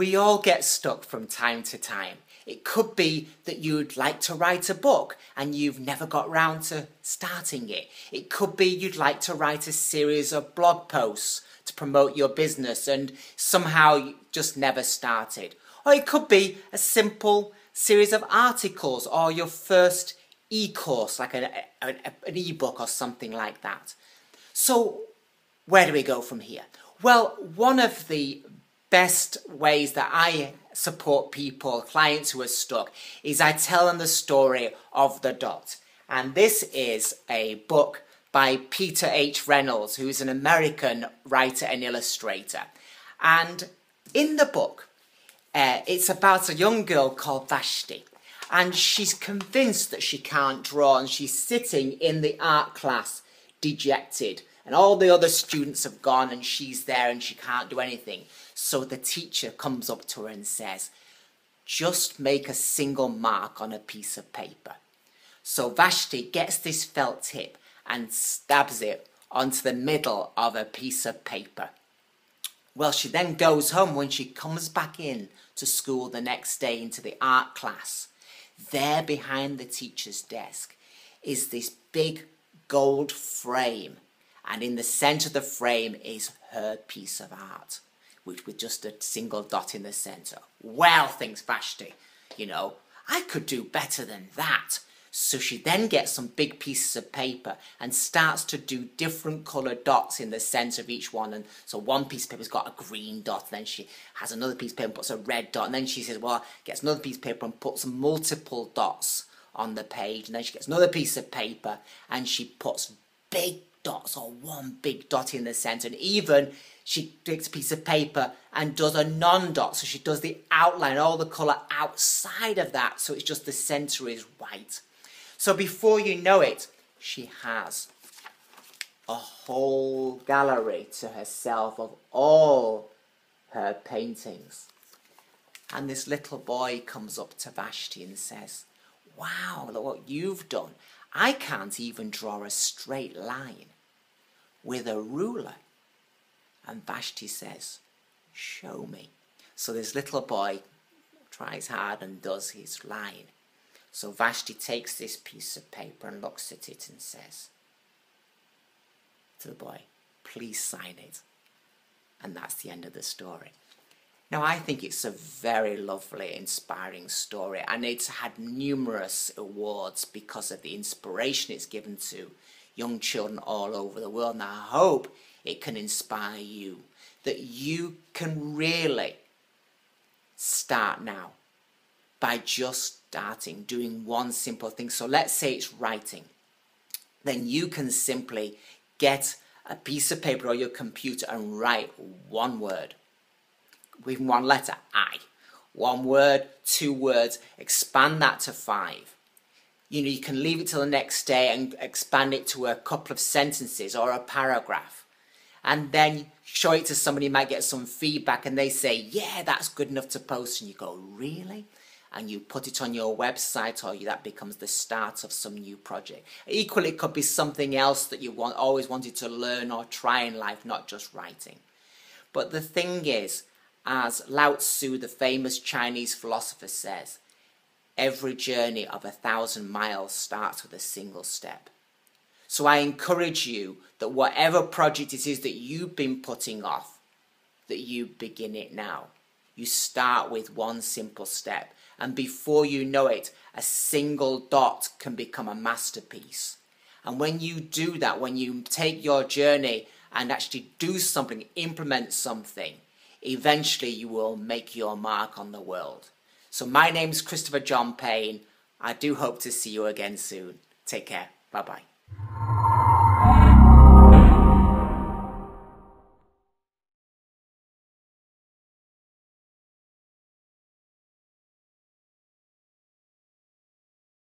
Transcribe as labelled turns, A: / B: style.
A: We all get stuck from time to time. It could be that you'd like to write a book and you've never got round to starting it. It could be you'd like to write a series of blog posts to promote your business and somehow you just never started. Or it could be a simple series of articles or your first e-course, like an e-book or something like that. So where do we go from here? Well, one of the best ways that I support people, clients who are stuck, is I tell them the story of the dot. And this is a book by Peter H. Reynolds, who is an American writer and illustrator. And in the book, it's about a young girl called Vashti. And she's convinced that she can't draw, and she's sitting in the art class dejected. And all the other students have gone and she's there and she can't do anything. So the teacher comes up to her and says, just make a single mark on a piece of paper. So Vashti gets this felt tip and stabs it onto the middle of a piece of paper. Well, she then goes home. When she comes back in to school the next day into the art class, there behind the teacher's desk is this big gold frame. And in the centre of the frame is her piece of art, which with just a single dot in the centre. Well, thinks Vashti, I could do better than that. So she then gets some big pieces of paper and starts to do different coloured dots in the centre of each one. And so one piece of paper's got a green dot, and then she has another piece of paper and puts a red dot. And then she says, well, gets another piece of paper and puts multiple dots on the page. And then she gets another piece of paper and she puts big dots or one big dot in the centre. And even she takes a piece of paper and does a non-dot. So she does the outline, all the colour outside of that. So it's just the centre is white. So before you know it, she has a whole gallery to herself of all her paintings. And this little boy comes up to Vashti and says, wow, look what you've done. I can't even draw a straight line with a ruler. And Vashti says, show me. So this little boy tries hard and does his line. So Vashti takes this piece of paper and looks at it and says to the boy, please sign it. And that's the end of the story. Now, I think it's a very lovely, inspiring story, and it's had numerous awards because of the inspiration it's given to young children all over the world. And I hope it can inspire you, that you can really start now by just starting, doing one simple thing. So let's say it's writing. Then you can simply get a piece of paper or your computer and write one word. With one letter, I. One word, 2 words, expand that to 5. You can leave it till the next day and expand it to a couple of sentences or a paragraph. And then show it to somebody, you might get some feedback and they say, yeah, that's good enough to post. And you go, really? And you put it on your website, or that becomes the start of some new project. Equally, it could be something else that you always wanted to learn or try in life, not just writing. But the thing is, as Lao Tzu, the famous Chinese philosopher, says, every journey of 1,000 miles starts with a single step. So I encourage you that whatever project it is that you've been putting off, that you begin it now. You start with one simple step, and before you know it, a single dot can become a masterpiece. And when you do that, when you take your journey and actually do something, implement something, eventually you will make your mark on the world. So my name's Christopher John Payne. I do hope to see you again soon. Take care. Bye-bye.